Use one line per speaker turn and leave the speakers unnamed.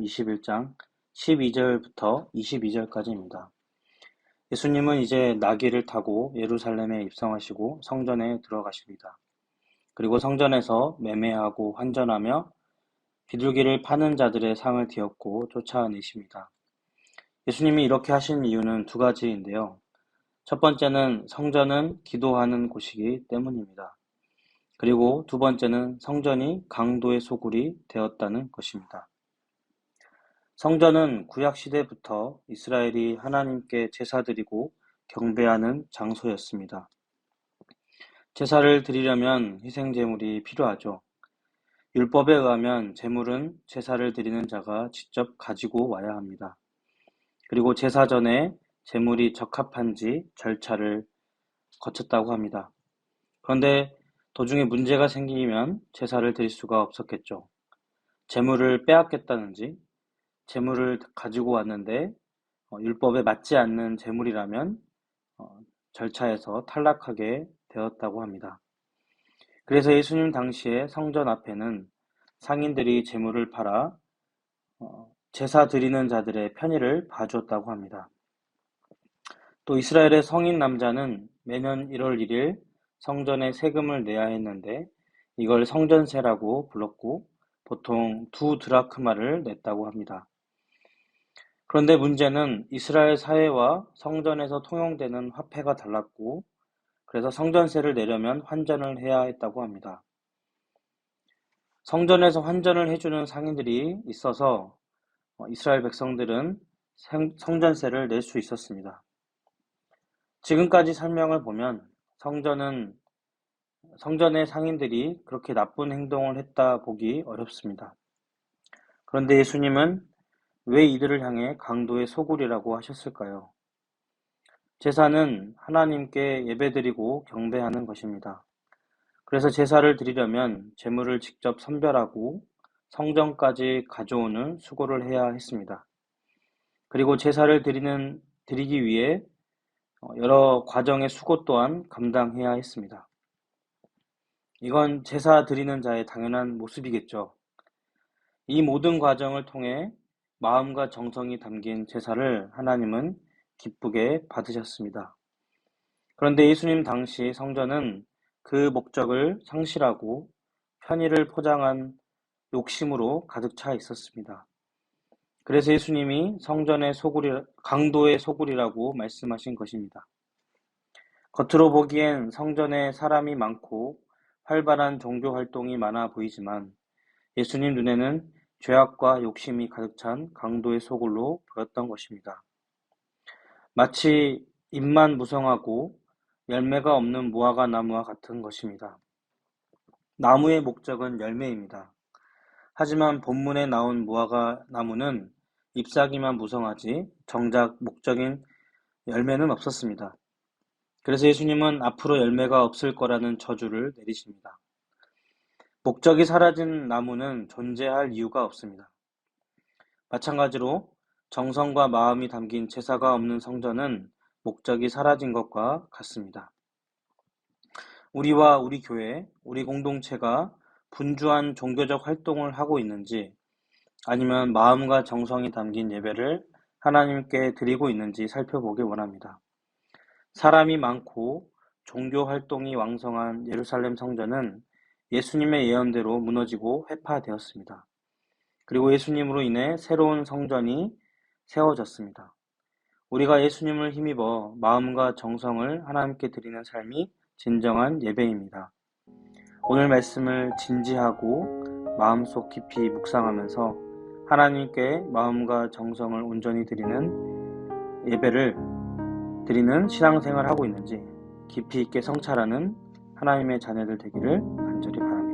21장 12절부터 22절까지입니다. 예수님은 이제 나귀를 타고 예루살렘에 입성하시고 성전에 들어가십니다. 그리고 성전에서 매매하고 환전하며 비둘기를 파는 자들의 상을 뒤엎고 쫓아내십니다. 예수님이 이렇게 하신 이유는 두 가지인데요. 첫 번째는 성전은 기도하는 곳이기 때문입니다. 그리고 두 번째는 성전이 강도의 소굴이 되었다는 것입니다. 성전은 구약시대부터 이스라엘이 하나님께 제사드리고 경배하는 장소였습니다. 제사를 드리려면 희생제물이 필요하죠. 율법에 의하면 제물은 제사를 드리는 자가 직접 가지고 와야 합니다. 그리고 제사 전에 제물이 적합한지 절차를 거쳤다고 합니다. 그런데 도중에 문제가 생기면 제사를 드릴 수가 없었겠죠. 제물을 빼앗겼다든지 제물을 가지고 왔는데 율법에 맞지 않는 제물이라면 절차에서 탈락하게 되었다고 합니다. 그래서 예수님 당시에 성전 앞에는 상인들이 제물을 팔아 제사 드리는 자들의 편의를 봐주었다고 합니다. 또 이스라엘의 성인 남자는 매년 1월 1일 성전에 세금을 내야 했는데 이걸 성전세라고 불렀고 보통 2드라크마를 냈다고 합니다. 그런데 문제는 이스라엘 사회와 성전에서 통용되는 화폐가 달랐고 그래서 성전세를 내려면 환전을 해야 했다고 합니다. 성전에서 환전을 해주는 상인들이 있어서 이스라엘 백성들은 성전세를 낼 수 있었습니다. 지금까지 설명을 보면 성전의 상인들이 그렇게 나쁜 행동을 했다 보기 어렵습니다. 그런데 예수님은 왜 이들을 향해 강도의 소굴이라고 하셨을까요? 제사는 하나님께 예배드리고 경배하는 것입니다. 그래서 제사를 드리려면 제물을 직접 선별하고 성전까지 가져오는 수고를 해야 했습니다. 그리고 제사를 드리기 위해 여러 과정의 수고 또한 감당해야 했습니다. 이건 제사 드리는 자의 당연한 모습이겠죠. 이 모든 과정을 통해 마음과 정성이 담긴 제사를 하나님은 기쁘게 받으셨습니다. 그런데 예수님 당시 성전은 그 목적을 상실하고 편의를 포장한 욕심으로 가득 차 있었습니다. 그래서 예수님이 성전의 강도의 소굴이라고 말씀하신 것입니다. 겉으로 보기엔 성전에 사람이 많고 활발한 종교 활동이 많아 보이지만 예수님 눈에는 죄악과 욕심이 가득 찬 강도의 소굴로 보였던 것입니다. 마치 잎만 무성하고 열매가 없는 무화과 나무와 같은 것입니다. 나무의 목적은 열매입니다. 하지만 본문에 나온 무화과 나무는 잎사귀만 무성하지 정작 목적인 열매는 없었습니다. 그래서 예수님은 앞으로 열매가 없을 거라는 저주를 내리십니다. 목적이 사라진 나무는 존재할 이유가 없습니다. 마찬가지로 정성과 마음이 담긴 제사가 없는 성전은 목적이 사라진 것과 같습니다. 우리와 우리 교회, 우리 공동체가 분주한 종교적 활동을 하고 있는지 아니면 마음과 정성이 담긴 예배를 하나님께 드리고 있는지 살펴보길 원합니다. 사람이 많고 종교 활동이 왕성한 예루살렘 성전은 예수님의 예언대로 무너지고 회파되었습니다. 그리고 예수님으로 인해 새로운 성전이 세워졌습니다. 우리가 예수님을 힘입어 마음과 정성을 하나님께 드리는 삶이 진정한 예배입니다. 오늘 말씀을 진지하고 마음속 깊이 묵상하면서 하나님께 마음과 정성을 온전히 드리는 예배를 드리는 신앙생활을 하고 있는지 깊이 있게 성찰하는 하나님의 자녀들 되기를 간절히 바랍니다.